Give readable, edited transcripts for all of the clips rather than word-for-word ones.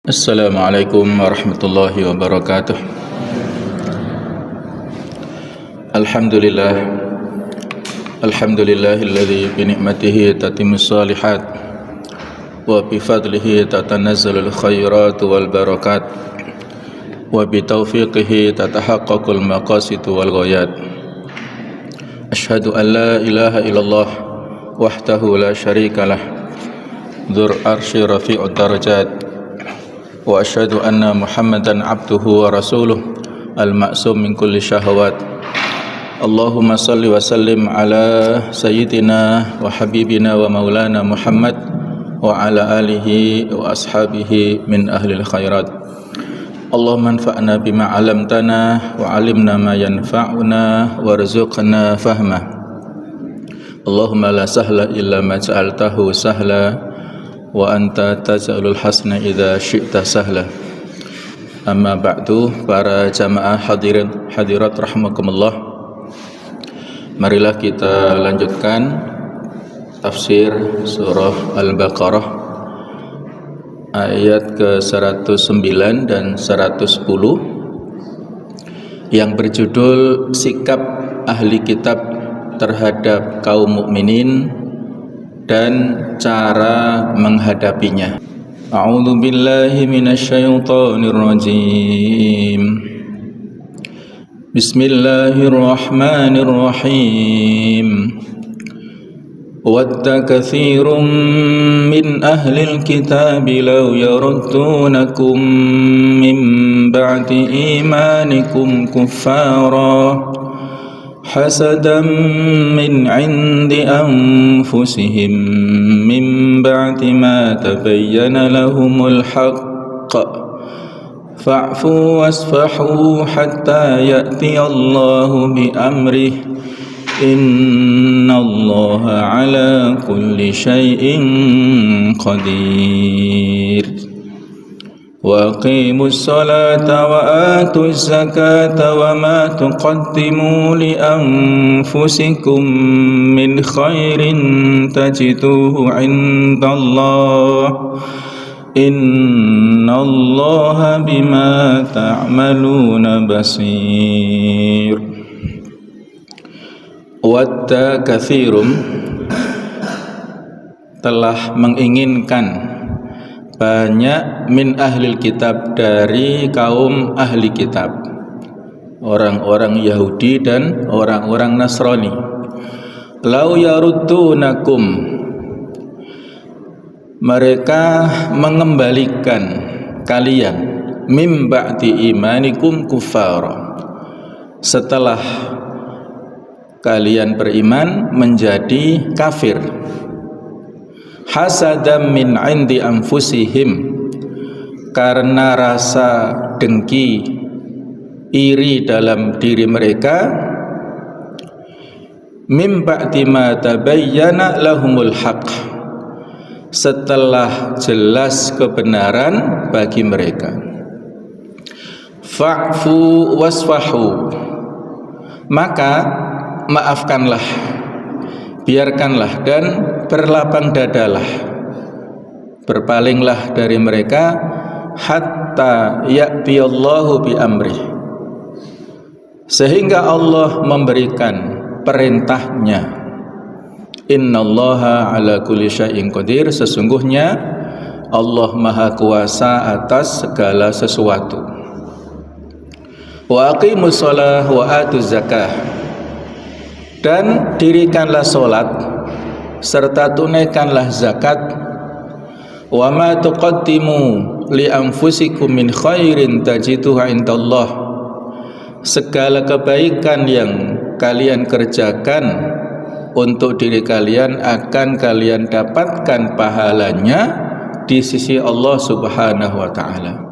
Assalamualaikum warahmatullahi wabarakatuh. Alhamdulillah. Alhamdulillahilladzi bi ni'matihi tatimmus shalihat wa bi fadlihi tatanazzalul khairat wal barakat wa bi taufiqihi tatahaqqaqul maqasid wal ghayat. Asyhadu an la ilaha illallah wahdahu la syarikalah dzul arsy rafi'ud darajat wa asyhadu anna Muhammadan abduhu wa rasuluh al-ma'sum min kulli syahawat. Allahumma salli wa sallim ala sayyidina wa habibina wa maulana Muhammad wa ala alihi wa ashabihi min ahlil khairat. Allahumma anfa'na bima 'allamtana wa 'allimna ma yanfa'una warzuqna fahma. Allahumma la sahla illa ma ja'altahu sahla wa anta taj'alul hasna idza syi'ta sahla. Amma ba'du, para jamaah hadirin hadirat rahimakumullah. Marilah kita lanjutkan tafsir surah Al-Baqarah ayat ke-109 dan 110 yang berjudul sikap ahli kitab terhadap kaum mukminin dan cara menghadapinya. A'udzu billahi minasyaitonir rajim. Bismillahirrahmanirrahim. Wadda katsirun min ahlil kitabi law yaruddunakum min ba'di imanikum kuffara حسدا من عند أنفسهم من بعد ما تبين لهم الحق فاعفوا واصفحوا حتى يأتي الله بأمره إن الله على كل شيء قدير وَأَقِيمُوا الصَّلَاةَ وَآتُوا الزَّكَاةَ وَمَا تُقَدِّمُوا لِأَنفُسِكُم مِّنْ خَيْرٍ تَجِدُوهُ عِندَ اللَّهِ إِنَّ اللَّهَ بِمَا تَعْمَلُونَ بَصِيرٌ. Wadda katsirum, telah menginginkan banyak min ahlil kitab, dari kaum ahli kitab, orang-orang Yahudi dan orang-orang Nasrani. Lau yaruddunakum, mereka mengembalikan kalian, mim ba'di imanikum kuffara, setelah kalian beriman menjadi kafir. Hasadam min indi anfusihim, karena rasa dengki, iri dalam diri mereka. Mim ba'di ma tabayyana lahumul haqq, setelah jelas kebenaran bagi mereka. Fa'fu wasfahu, maka maafkanlah, biarkanlah dan berlapang dadalah, berpalinglah dari mereka, hatta ya'tiyallahu bi amrih, sehingga Allah memberikan perintahnya. Innallaha ala kulli syai'in qadir, sesungguhnya Allah maha kuasa atas segala sesuatu. Wa aqimus shalah wa atuz zakah, dan dirikanlah salat serta tunaikanlah zakat. Wa ma tuqaddimu li anfusikum min khairin tajiduhu indallah, segala kebaikan yang kalian kerjakan untuk diri kalian akan kalian dapatkan pahalanya di sisi Allah Subhanahu wa taala.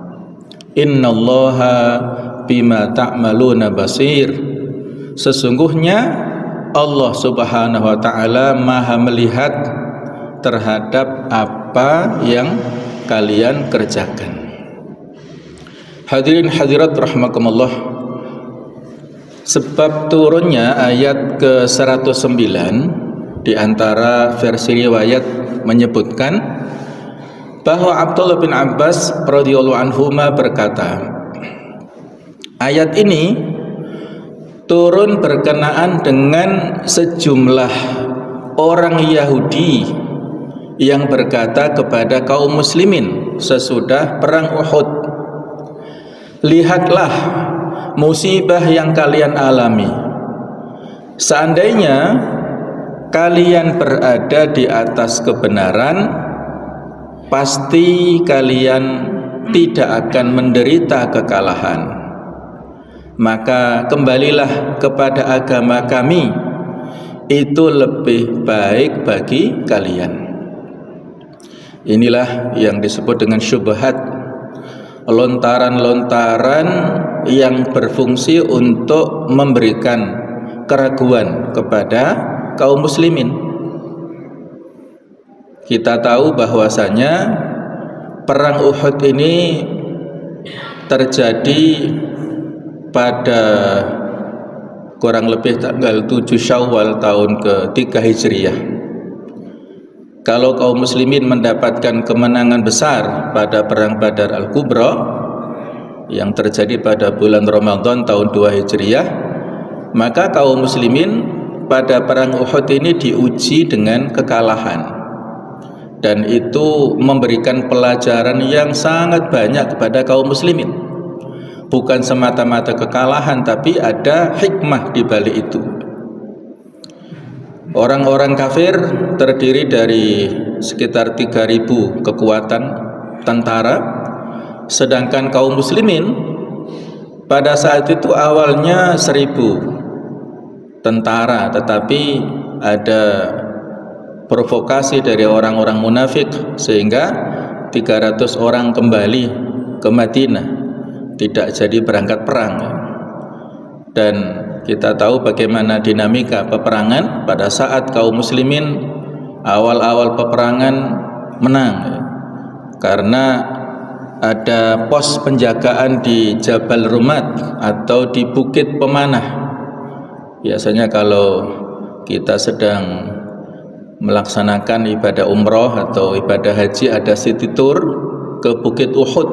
Innallaha bima ta'maluna basir, sesungguhnya Allah Subhanahu wa ta'ala maha melihat terhadap apa yang kalian kerjakan. Hadirin hadirat rahimakumullah, sebab turunnya ayat ke-109 di antara versi riwayat menyebutkan bahwa Abdullah bin Abbas radhiyallahu anhuma berkata, ayat ini turun berkenaan dengan sejumlah orang Yahudi yang berkata kepada kaum muslimin sesudah perang Uhud, lihatlah musibah yang kalian alami. Seandainya kalian berada di atas kebenaran, pasti kalian tidak akan menderita kekalahan. Maka kembalilah kepada agama kami, itu lebih baik bagi kalian. Inilah yang disebut dengan syubhat, lontaran-lontaran yang berfungsi untuk memberikan keraguan kepada kaum muslimin. Kita tahu bahwasanya perang Uhud ini terjadi pada kurang lebih tanggal 7 Syawal tahun ke-3 Hijriah. Kalau kaum muslimin mendapatkan kemenangan besar pada perang Badar Al-Kubra yang terjadi pada bulan Ramadan tahun 2 Hijriah, maka kaum muslimin pada perang Uhud ini diuji dengan kekalahan. Dan itu memberikan pelajaran yang sangat banyak kepada kaum muslimin. Bukan semata-mata kekalahan, tapi ada hikmah di balik itu. Orang-orang kafir terdiri dari sekitar 3.000 kekuatan tentara, sedangkan kaum muslimin pada saat itu awalnya 1.000 tentara, tetapi ada provokasi dari orang-orang munafik sehingga 300 orang kembali ke Madinah, tidak jadi berangkat perang. Dan kita tahu bagaimana dinamika peperangan pada saat kaum muslimin awal-awal peperangan menang, karena ada pos penjagaan di Jabal Rumat atau di Bukit Pemanah. Biasanya kalau kita sedang melaksanakan ibadah umroh atau ibadah haji, ada city tour ke Bukit Uhud.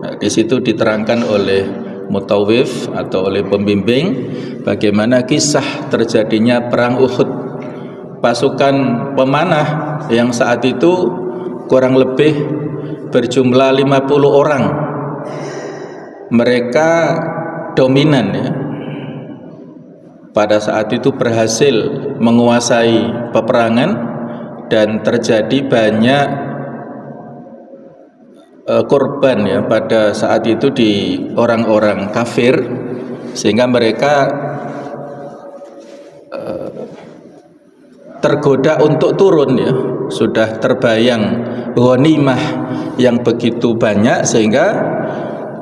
Nah, di situ diterangkan oleh mutawif atau oleh pembimbing bagaimana kisah terjadinya perang Uhud. Pasukan pemanah yang saat itu kurang lebih berjumlah 50 orang. Mereka dominan ya. Pada saat itu berhasil menguasai peperangan dan terjadi banyak korban ya pada saat itu di orang-orang kafir, sehingga mereka tergoda untuk turun ya. Sudah terbayang ghanimah yang begitu banyak sehingga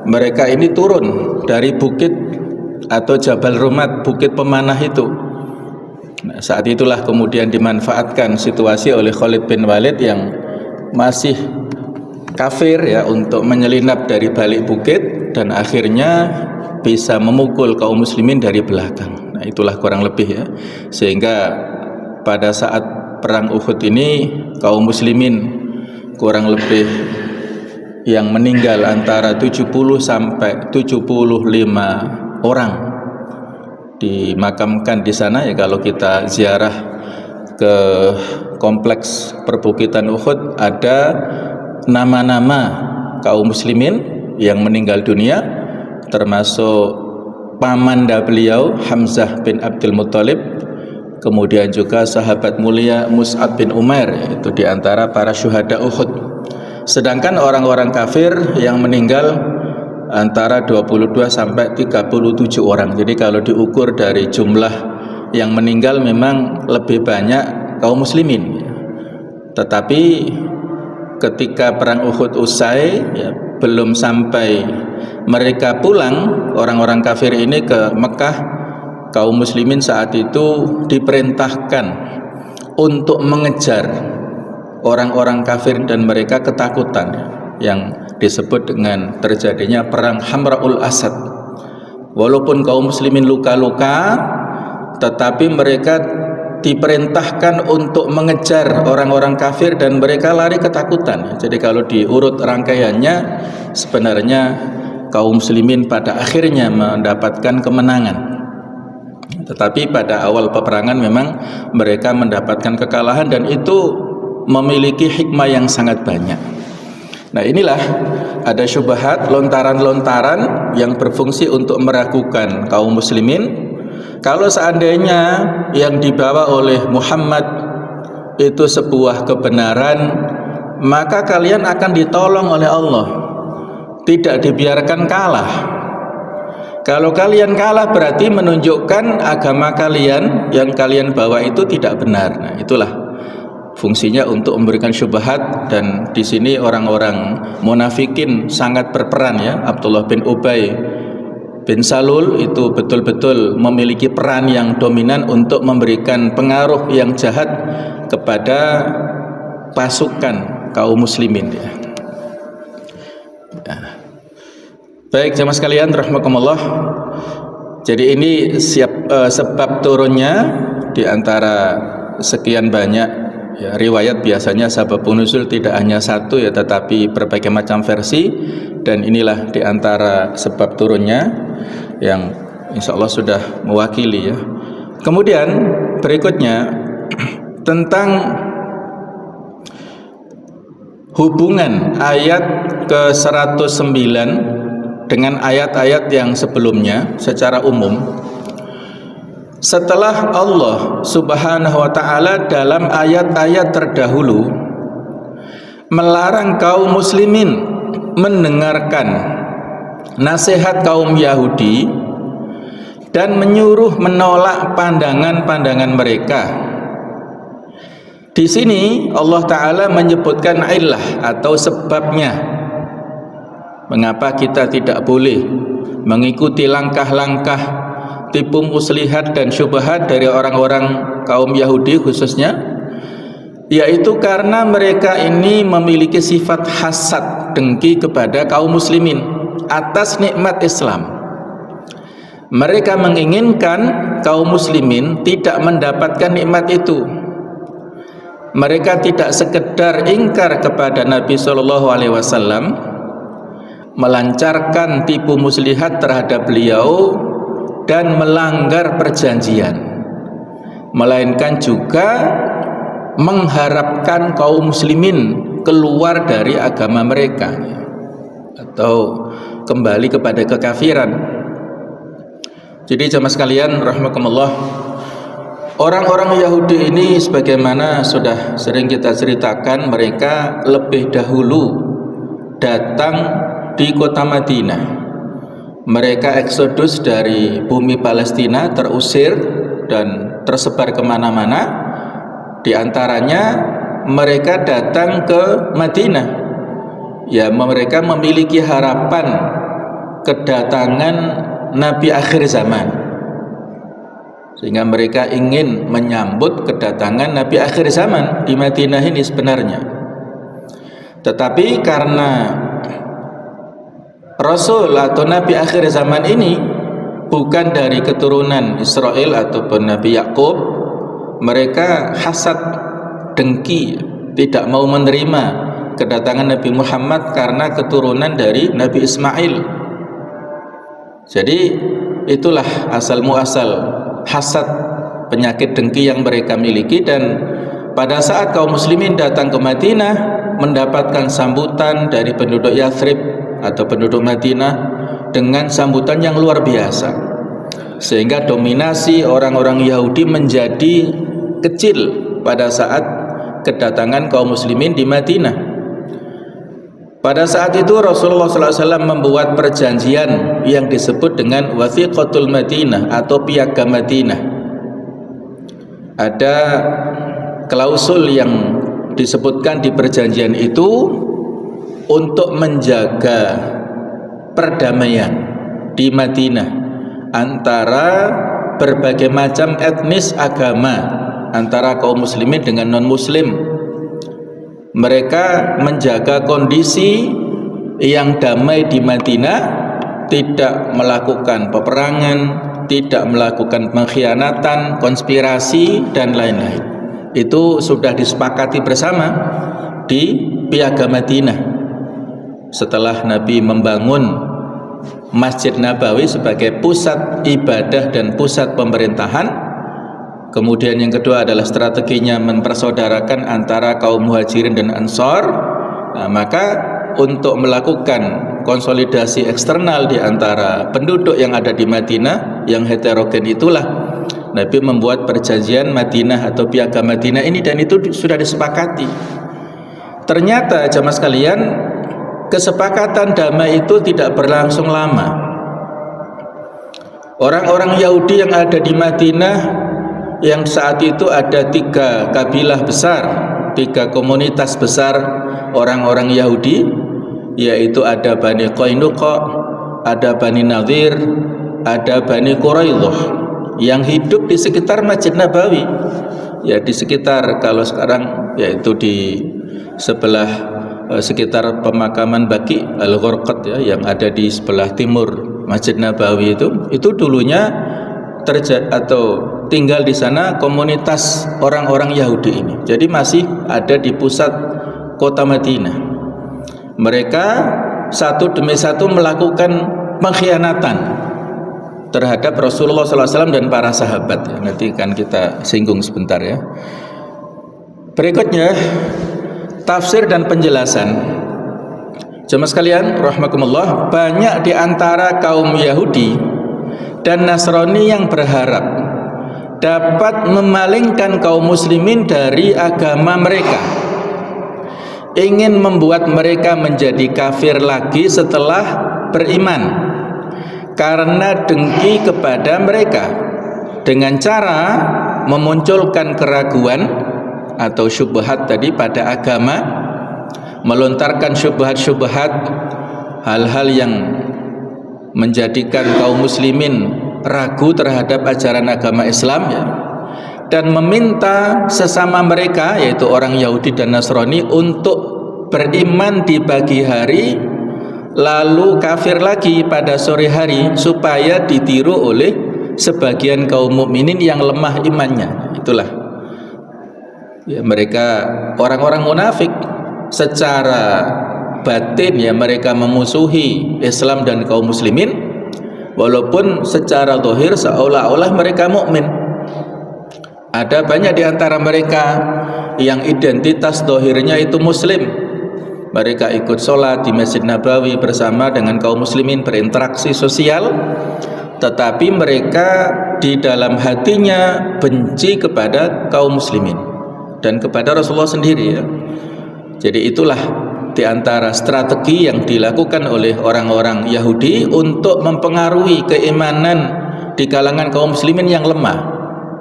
mereka ini turun dari bukit atau Jabal Rumat, Bukit Pemanah itu. Nah, saat itulah kemudian dimanfaatkan situasi oleh Khalid bin Walid yang masih kafir ya untuk menyelinap dari balik bukit dan akhirnya bisa memukul kaum muslimin dari belakang. Nah, itulah kurang lebih ya. Sehingga pada saat perang Uhud ini kaum muslimin kurang lebih yang meninggal antara 70 sampai 75 orang dimakamkan di sana ya. Kalau kita ziarah ke kompleks perbukitan Uhud, ada nama-nama kaum muslimin yang meninggal dunia, termasuk pamanda beliau Hamzah bin Abdul Muttalib, kemudian juga sahabat mulia Mus'ab bin Umair, itu diantara para syuhada Uhud. Sedangkan orang-orang kafir yang meninggal antara 22 sampai 37 orang. Jadi kalau diukur dari jumlah yang meninggal memang lebih banyak kaum muslimin. Tetapi ketika perang Uhud usai ya, belum sampai mereka pulang, orang-orang kafir ini ke Mekah, kaum muslimin saat itu diperintahkan untuk mengejar orang-orang kafir dan mereka ketakutan yang disebut dengan terjadinya perang Hamraul Asad. Walaupun kaum muslimin luka-luka, tetapi mereka diperintahkan untuk mengejar orang-orang kafir dan mereka lari ketakutan. Jadi kalau diurut rangkaiannya, sebenarnya kaum muslimin pada akhirnya mendapatkan kemenangan. Tetapi pada awal peperangan memang mereka mendapatkan kekalahan dan itu memiliki hikmah yang sangat banyak. Nah, inilah ada syubhat, lontaran-lontaran yang berfungsi untuk meragukan kaum muslimin. Kalau seandainya yang dibawa oleh Muhammad itu sebuah kebenaran, maka kalian akan ditolong oleh Allah, tidak dibiarkan kalah. Kalau kalian kalah berarti menunjukkan agama kalian yang kalian bawa itu tidak benar. Nah, itulah fungsinya untuk memberikan syubhat. Dan di sini orang-orang munafikin sangat berperan ya. Abdullah bin Ubay bin Salul itu betul-betul memiliki peran yang dominan untuk memberikan pengaruh yang jahat kepada pasukan kaum muslimin ya. Baik jemaah sekalian rahimakumullah. Jadi ini sebab turunnya di antara sekian banyak ya, riwayat. Biasanya sabab nuzul tidak hanya satu ya, tetapi berbagai macam versi, dan inilah di antara sebab turunnya yang insya Allah sudah mewakili ya. Kemudian berikutnya tentang hubungan ayat ke-109 dengan ayat-ayat yang sebelumnya secara umum. Setelah Allah Subhanahu wa ta'ala dalam ayat-ayat terdahulu melarang kaum muslimin mendengarkan nasihat kaum Yahudi dan menyuruh menolak pandangan-pandangan mereka, di sini Allah Ta'ala menyebutkan illah atau sebabnya mengapa kita tidak boleh mengikuti langkah-langkah tipu muslihat dan syubhat dari orang-orang kaum Yahudi khususnya, yaitu karena mereka ini memiliki sifat hasad, dengki kepada kaum muslimin atas nikmat Islam. Mereka menginginkan kaum muslimin tidak mendapatkan nikmat itu. Mereka tidak sekedar ingkar kepada Nabi SAW, melancarkan tipu muslihat terhadap beliau dan melanggar perjanjian, melainkan juga mengharapkan kaum muslimin keluar dari agama mereka atau kembali kepada kekafiran. Jadi jemaah sekalian rahimakumullah, orang-orang Yahudi ini sebagaimana sudah sering kita ceritakan, mereka lebih dahulu datang di kota Madinah. Mereka eksodus dari bumi Palestina, terusir dan tersebar kemana-mana. Di antaranya mereka datang ke Madinah. Ya, mereka memiliki harapan kedatangan Nabi akhir zaman, sehingga mereka ingin menyambut kedatangan Nabi akhir zaman di Madinah ini sebenarnya. Tetapi karena Rasul atau Nabi akhir zaman ini bukan dari keturunan Israel ataupun Nabi Yakub, mereka hasad, dengki, tidak mau menerima kedatangan Nabi Muhammad karena keturunan dari Nabi Ismail. Jadi itulah asal muasal hasad, penyakit dengki yang mereka miliki. Dan pada saat kaum muslimin datang ke Madinah, mendapatkan sambutan dari penduduk Yathrib atau penduduk Madinah dengan sambutan yang luar biasa, sehingga dominasi orang-orang Yahudi menjadi kecil pada saat kedatangan kaum muslimin di Madinah. Pada saat itu Rasulullah SAW membuat perjanjian yang disebut dengan Wathiqatul Madinah atau Piagam Madinah. Ada klausul yang disebutkan di perjanjian itu untuk menjaga perdamaian di Madinah antara berbagai macam etnis agama, antara kaum muslimin dengan non-muslim. Mereka menjaga kondisi yang damai di Madinah, tidak melakukan peperangan, tidak melakukan pengkhianatan, konspirasi dan lain-lain. Itu sudah disepakati bersama di Piagam Madinah setelah Nabi membangun Masjid Nabawi sebagai pusat ibadah dan pusat pemerintahan. Kemudian yang kedua adalah strateginya mempersaudarakan antara kaum Muhajirin dan Ansor. Nah, maka untuk melakukan konsolidasi eksternal di antara penduduk yang ada di Madinah yang heterogen itulah Nabi membuat perjanjian Madinah atau Piagam Madinah ini, dan itu sudah disepakati. Ternyata jamaah sekalian, kesepakatan damai itu tidak berlangsung lama. Orang-orang Yahudi yang ada di Madinah, yang saat itu ada 3 kabilah besar, 3 komunitas besar orang-orang Yahudi, yaitu ada Bani Qainuqa, ada Bani Nadir, ada Bani Quraidah, yang hidup di sekitar Masjid Nabawi, ya di sekitar, kalau sekarang yaitu di sebelah sekitar pemakaman Baqi Al-Gharqad, ya, yang ada di sebelah timur Masjid Nabawi. Itu dulunya atau tinggal di sana komunitas orang-orang Yahudi ini. Jadi masih ada di pusat kota Madinah. Mereka satu demi satu melakukan pengkhianatan terhadap Rasulullah SAW dan para sahabat, ya. Nanti kan kita singgung sebentar, ya. Berikutnya tafsir dan penjelasan. Jemaah sekalian rahimakumullah, banyak di antara kaum Yahudi dan Nasrani yang berharap dapat memalingkan kaum muslimin dari agama mereka, ingin membuat mereka menjadi kafir lagi setelah beriman karena dengki kepada mereka, dengan cara memunculkan keraguan atau syubhat tadi pada agama, melontarkan syubhat-syubhat, hal-hal yang menjadikan kaum muslimin ragu terhadap ajaran agama Islam, ya, dan meminta sesama mereka, yaitu orang Yahudi dan Nasrani, untuk beriman di pagi hari lalu kafir lagi pada sore hari, supaya ditiru oleh sebagian kaum mukminin yang lemah imannya. Itulah, ya, mereka orang-orang munafik. Secara batin, ya, mereka memusuhi Islam dan kaum muslimin, walaupun secara zahir seolah-olah mereka mukmin. Ada banyak di antara mereka yang identitas zahirnya itu muslim. Mereka ikut sholat di Masjid Nabawi bersama dengan kaum muslimin, berinteraksi sosial, tetapi mereka di dalam hatinya benci kepada kaum muslimin dan kepada Rasulullah sendiri, ya. Jadi itulah di antara strategi yang dilakukan oleh orang-orang Yahudi untuk mempengaruhi keimanan di kalangan kaum muslimin yang lemah,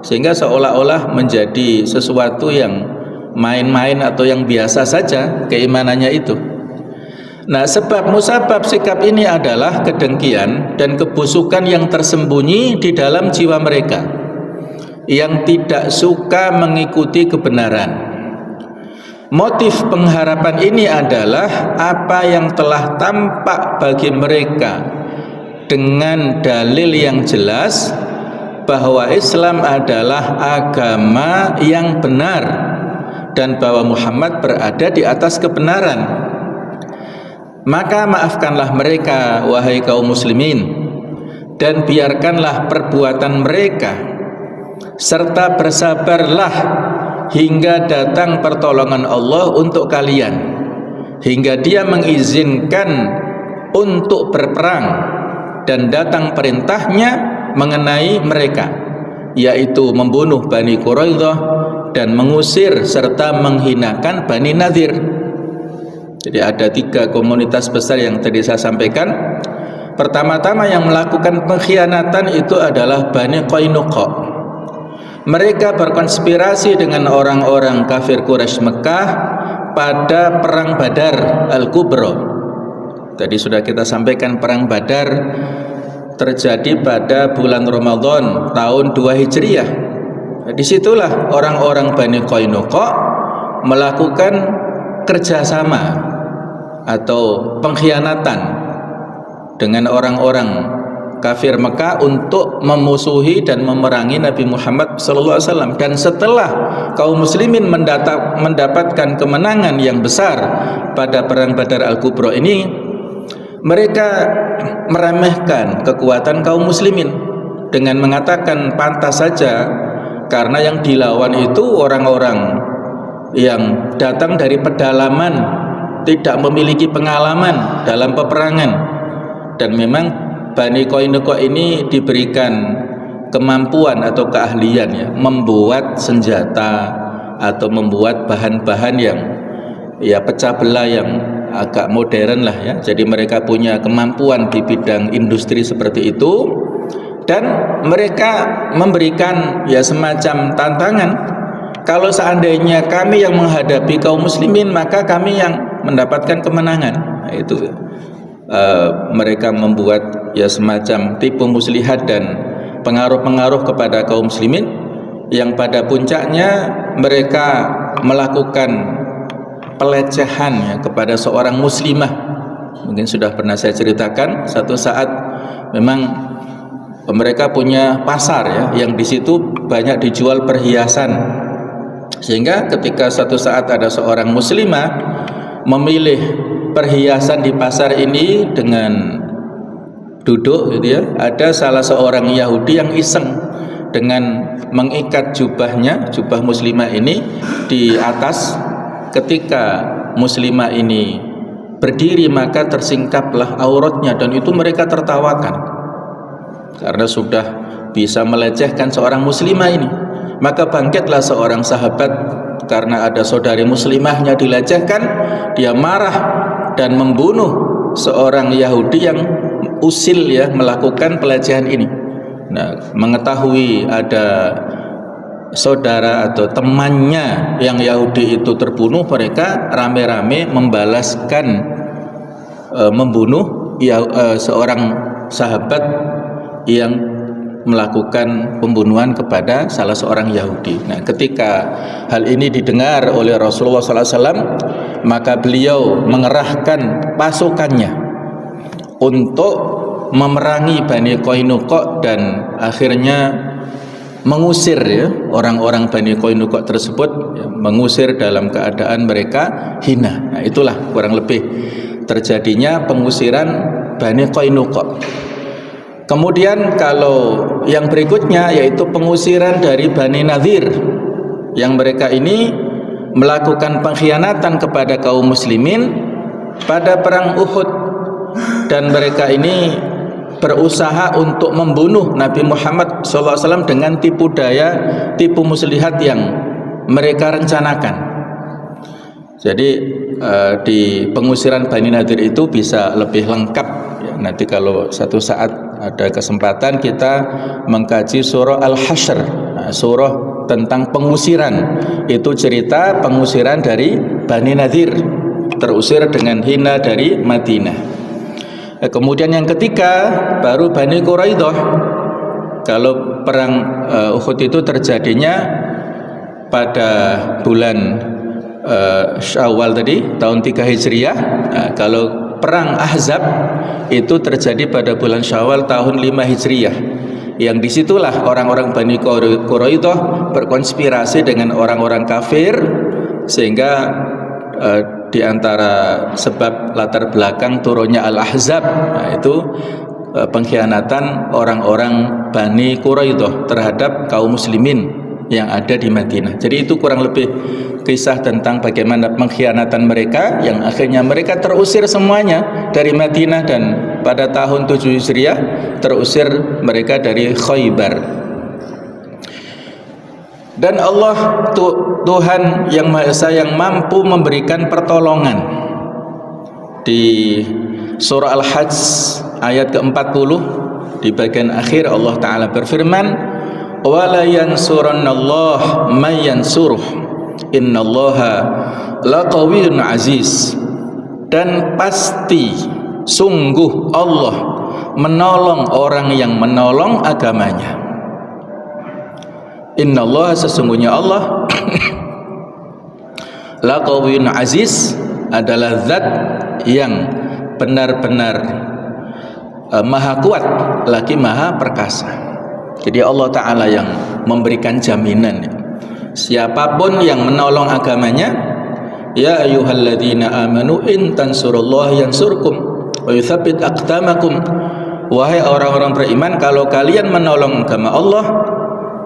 sehingga seolah-olah menjadi sesuatu yang main-main atau yang biasa saja keimanannya itu. Nah, sebab musabab sikap ini adalah kedengkian dan kebusukan yang tersembunyi di dalam jiwa mereka, yang tidak suka mengikuti kebenaran. Motif pengharapan ini adalah apa yang telah tampak bagi mereka dengan dalil yang jelas bahwa Islam adalah agama yang benar dan bahwa Muhammad berada di atas kebenaran. Maka maafkanlah mereka, wahai kaum muslimin, dan biarkanlah perbuatan mereka, serta bersabarlah hingga datang pertolongan Allah untuk kalian, hingga Dia mengizinkan untuk berperang dan datang perintahnya mengenai mereka, yaitu membunuh Bani Quraidah dan mengusir serta menghinakan Bani Nadir. Jadi ada 3 komunitas besar yang tadi saya sampaikan. Pertama-tama yang melakukan pengkhianatan itu adalah Bani Qainuqa. Mereka berkonspirasi dengan orang-orang kafir Quraisy Mekah pada perang Badar Al-Kubra. Tadi sudah kita sampaikan, perang Badar terjadi pada bulan Ramadan tahun 2 Hijriah. Nah, disitulah orang-orang Bani Qainuqa melakukan kerjasama atau pengkhianatan dengan orang-orang kafir Mekah untuk memusuhi dan memerangi Nabi Muhammad SAW. Dan setelah kaum muslimin mendapatkan kemenangan yang besar pada perang Badar Al-Kubra ini, mereka meremehkan kekuatan kaum muslimin dengan mengatakan pantas saja karena yang dilawan itu orang-orang yang datang dari pedalaman, tidak memiliki pengalaman dalam peperangan. Dan memang Bani Qainuqa ini diberikan kemampuan atau keahlian ya, membuat senjata atau membuat bahan-bahan yang ya pecah belah yang agak modern lah ya. Jadi mereka punya kemampuan di bidang industri seperti itu, dan mereka memberikan ya semacam tantangan, kalau seandainya kami yang menghadapi kaum muslimin maka kami yang mendapatkan kemenangan. Nah, itu mereka membuat ya semacam tipu muslihat dan pengaruh-pengaruh kepada kaum muslimin, yang pada puncaknya mereka melakukan pelecehan ya kepada seorang muslimah. Mungkin sudah pernah saya ceritakan, satu saat memang mereka punya pasar ya, yang di situ banyak dijual perhiasan, sehingga ketika satu saat ada seorang muslimah memilih perhiasan di pasar ini dengan duduk gitu ya, ada salah seorang Yahudi yang iseng dengan mengikat jubahnya, jubah muslimah ini di atas. Ketika muslimah ini berdiri maka tersingkaplah auratnya, dan itu mereka tertawakan karena sudah bisa melecehkan seorang muslimah ini. Maka bangkitlah seorang sahabat karena ada saudari muslimahnya dilecehkan, dia marah dan membunuh seorang Yahudi yang usil ya melakukan pelecehan ini. Nah, mengetahui ada saudara atau temannya yang Yahudi itu terbunuh, mereka rame-rame membalaskan membunuh seorang sahabat yang melakukan pembunuhan kepada salah seorang Yahudi. Nah, ketika hal ini didengar oleh Rasulullah SAW, maka beliau mengerahkan pasukannya untuk memerangi Bani Qainuqa dan akhirnya mengusir ya orang-orang Bani Qainuqa tersebut ya, mengusir dalam keadaan mereka hina. Nah, itulah kurang lebih terjadinya pengusiran Bani Qainuqa. Kemudian kalau yang berikutnya yaitu pengusiran dari Bani Nadir, yang mereka ini melakukan pengkhianatan kepada kaum muslimin pada perang Uhud, dan mereka ini berusaha untuk membunuh Nabi Muhammad SAW dengan tipu daya, tipu muslihat yang mereka rencanakan. Jadi di pengusiran Bani Nadir itu bisa lebih lengkap ya. Nanti kalau satu saat ada kesempatan kita mengkaji surah Al-Hasyr, nah, surah tentang pengusiran. Itu cerita pengusiran dari Bani Nadir, terusir dengan hina dari Madinah. Kemudian yang ketiga baru Bani Quraidah. Kalau perang Uhud itu terjadinya pada bulan Syawal tadi, tahun 3 Hijriah. Nah, kalau perang Ahzab itu terjadi pada bulan Syawal tahun 5 Hijriah. Yang disitulah orang-orang Bani Quraidah berkonspirasi dengan orang-orang kafir, sehingga di antara sebab latar belakang turunnya Al-Ahzab, nah, itu pengkhianatan orang-orang Bani Quraidah terhadap kaum muslimin yang ada di Madinah. Jadi itu kurang lebih kisah tentang bagaimana pengkhianatan mereka, yang akhirnya mereka terusir semuanya dari Madinah, dan pada tahun 7 Hijriah terusir mereka dari Khaybar. Dan Allah Tuhan yang Maha Esa yang mampu memberikan pertolongan. Di surah Al-Hajj ayat ke-40 di bagian akhir Allah Ta'ala berfirman, wala yansurannallah may yansuruh innallaha laqawiyyun aziz. Dan pasti sungguh Allah menolong orang yang menolong agamanya. Innallaha, sesungguhnya Allah laqawiyyun aziz, adalah zat yang benar-benar maha kuat, lagi maha perkasa. Jadi Allah Ta'ala yang memberikan jaminan. Siapapun yang menolong agamanya, ya ayyuhalladzina amanu in tansurullaha yansurkum wa yutsabbit aqdamakum. Wahai orang-orang beriman, kalau kalian menolong agama Allah,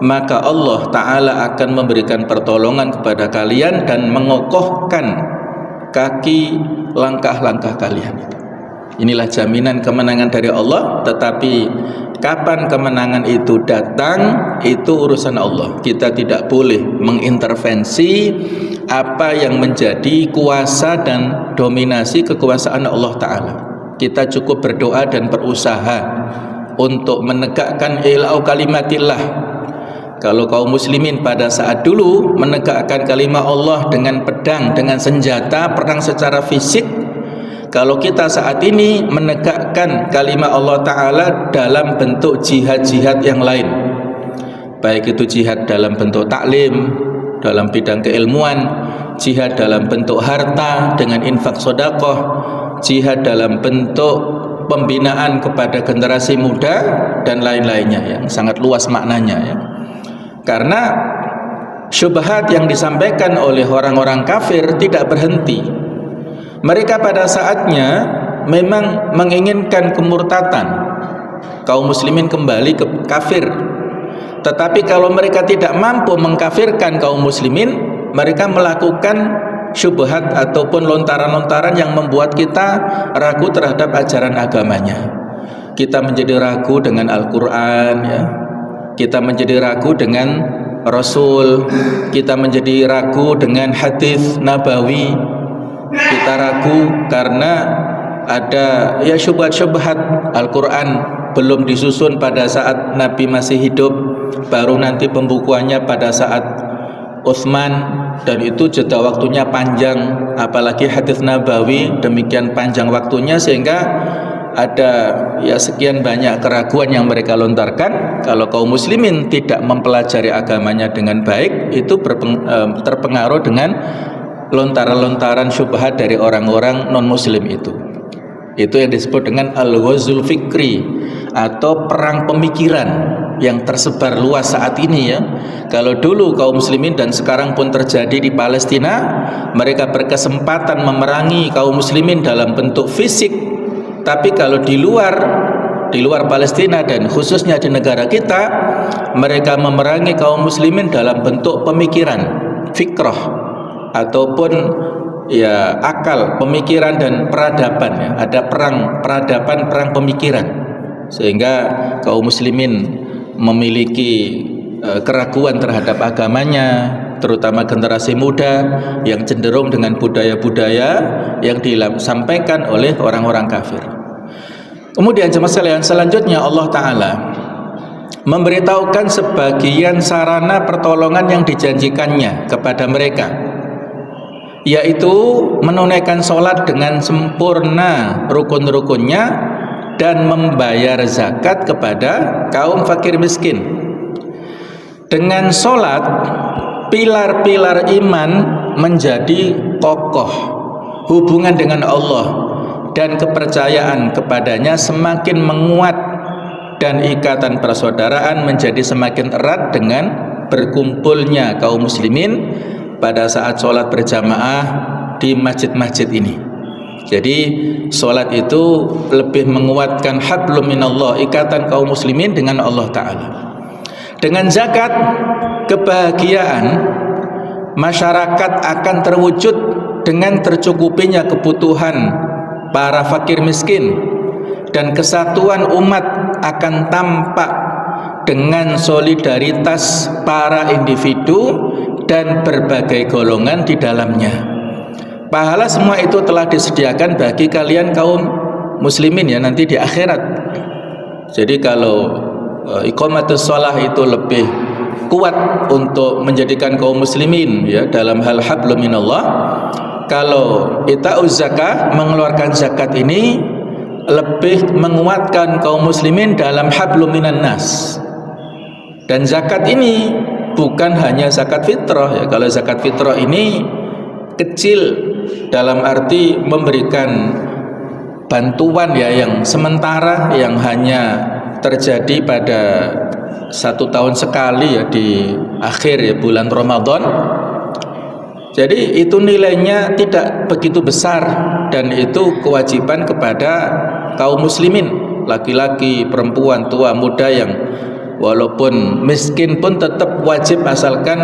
maka Allah Ta'ala akan memberikan pertolongan kepada kalian dan mengokohkan kaki langkah-langkah kalian. Inilah jaminan kemenangan dari Allah. Tetapi kapan kemenangan itu datang, itu urusan Allah. Kita tidak boleh mengintervensi apa yang menjadi kuasa dan dominasi kekuasaan Allah Ta'ala. Kita cukup berdoa dan berusaha untuk menegakkan i'la'u kalimatillah. Kalau kaum muslimin pada saat dulu menegakkan kalimat Allah dengan pedang, dengan senjata, perang secara fisik. Kalau kita saat ini menegakkan kalimat Allah Ta'ala dalam bentuk jihad-jihad yang lain, baik itu jihad dalam bentuk taklim, dalam bidang keilmuan, jihad dalam bentuk harta dengan infak sedekah, jihad dalam bentuk pembinaan kepada generasi muda dan lain-lainnya yang sangat luas maknanya ya. Karena syubhat yang disampaikan oleh orang-orang kafir tidak berhenti. Mereka pada saatnya memang menginginkan kemurtatan, kaum muslimin kembali ke kafir. Tetapi kalau mereka tidak mampu mengkafirkan kaum muslimin, mereka melakukan syubhat ataupun lontaran-lontaran yang membuat kita ragu terhadap ajaran agamanya. Kita menjadi ragu dengan Al-Quran ya. Kita menjadi ragu dengan Rasul, kita menjadi ragu dengan hadis Nabawi, kita ragu karena ada ya syubhat-syubhat. Al-Quran belum disusun pada saat Nabi masih hidup, baru nanti pembukuannya pada saat Utsman, dan itu jeda waktunya panjang, apalagi hadis Nabawi demikian panjang waktunya, sehingga ada ya sekian banyak keraguan yang mereka lontarkan. Kalau kaum muslimin tidak mempelajari agamanya dengan baik, itu terpengaruh dengan lontaran-lontaran syubhat dari orang-orang non muslim itu. Itu yang disebut dengan al-ghazul fikri atau perang pemikiran yang tersebar luas saat ini ya. Kalau dulu kaum muslimin dan sekarang pun terjadi di Palestina, mereka berkesempatan memerangi kaum muslimin dalam bentuk fisik. Tapi kalau di luar Palestina dan khususnya di negara kita, mereka memerangi kaum muslimin dalam bentuk pemikiran, fikrah ataupun ya akal, pemikiran dan peradaban ya. Ada perang peradaban, perang pemikiran, sehingga kaum muslimin memiliki keraguan terhadap agamanya, terutama generasi muda yang cenderung dengan budaya-budaya yang disampaikan oleh orang-orang kafir. Kemudian jemaah sekalian, selanjutnya Allah Ta'ala memberitahukan sebagian sarana pertolongan yang dijanjikannya kepada mereka, yaitu menunaikan sholat dengan sempurna rukun-rukunnya dan membayar zakat kepada kaum fakir miskin. Dengan sholat, pilar-pilar iman menjadi kokoh, hubungan dengan Allah dan kepercayaan kepadanya semakin menguat, dan ikatan persaudaraan menjadi semakin erat dengan berkumpulnya kaum muslimin pada saat sholat berjamaah di masjid-masjid ini. Jadi sholat itu lebih menguatkan hablum minallah, ikatan kaum muslimin dengan Allah Ta'ala. Dengan zakat, kebahagiaan masyarakat akan terwujud dengan tercukupinya kebutuhan para fakir miskin, dan kesatuan umat akan tampak dengan solidaritas para individu dan berbagai golongan di dalamnya. Pahala semua itu telah disediakan bagi kalian kaum muslimin ya nanti di akhirat. Jadi kalau iqamatus shalah itu lebih kuat untuk menjadikan kaum muslimin ya dalam hal hablum minallah. Kalau ita'uz zakah, mengeluarkan zakat ini lebih menguatkan kaum muslimin dalam hablum minan nas. Dan zakat ini bukan hanya zakat fitrah ya. Kalau zakat fitrah ini kecil dalam arti memberikan bantuan ya yang sementara, yang hanya terjadi pada 1 tahun sekali ya, di akhir ya bulan Ramadan. Jadi itu nilainya tidak begitu besar, dan itu kewajiban kepada kaum muslimin, laki-laki, perempuan, tua, muda, yang walaupun miskin pun tetap wajib asalkan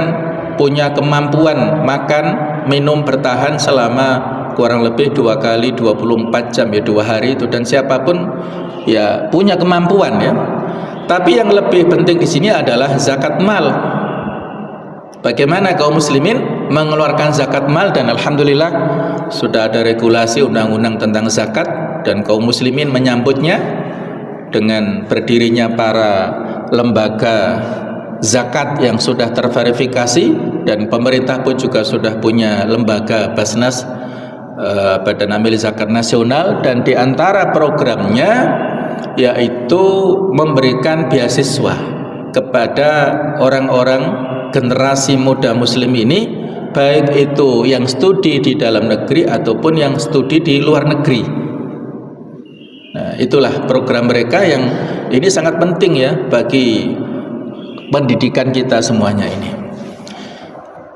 punya kemampuan makan, minum, bertahan selama kurang lebih 2 kali 24 jam ya, 2 hari itu, dan siapapun ya punya kemampuan ya. Tapi yang lebih penting di sini adalah zakat mal. Bagaimana kaum muslimin mengeluarkan zakat mal, dan alhamdulillah sudah ada regulasi undang-undang tentang zakat, dan kaum muslimin menyambutnya dengan berdirinya para lembaga zakat yang sudah terverifikasi, dan pemerintah pun juga sudah punya lembaga Basnas, Badan Amil Zakat Nasional, dan di antara programnya yaitu memberikan beasiswa kepada orang-orang generasi muda muslim ini, baik itu yang studi di dalam negeri ataupun yang studi di luar negeri. Nah, itulah program mereka yang ini sangat penting ya bagi pendidikan kita semuanya ini.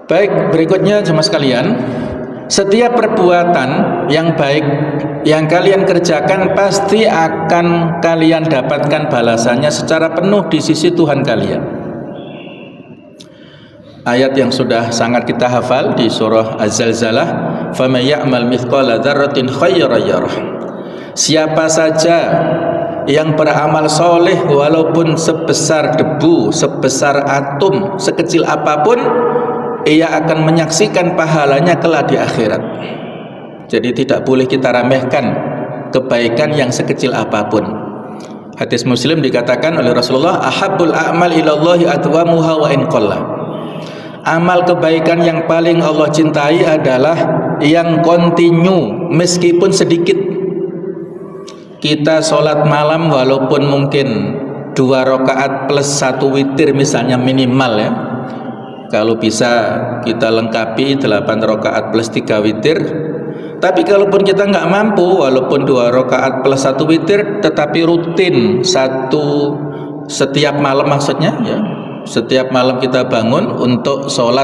Baik, berikutnya jemaah sekalian, setiap perbuatan yang baik yang kalian kerjakan pasti akan kalian dapatkan balasannya secara penuh di sisi Tuhan kalian. Ayat yang sudah sangat kita hafal di surah Az-Zalzalah, "Faman ya'mal mithqala dzarratin khairan yarah." Siapa saja yang beramal soleh walaupun sebesar debu, sebesar atom, sekecil apapun, ia akan menyaksikan pahalanya kelak di akhirat. Jadi tidak boleh kita remehkan kebaikan yang sekecil apapun. Hadis Muslim dikatakan oleh Rasulullah, "Ahabbul a'mal ilallahi adwamuha wa in qalla." Amal kebaikan yang paling Allah cintai adalah yang kontinu meskipun sedikit. Kita sholat malam walaupun mungkin 2 rakaat plus 1 witir misalnya minimal ya. Kalau bisa kita lengkapi 8 rakaat plus 3 witir. Tapi kalaupun kita nggak mampu, walaupun 2 rakaat plus 1 witir, tetapi rutin setiap malam maksudnya ya. Setiap malam kita bangun untuk sholat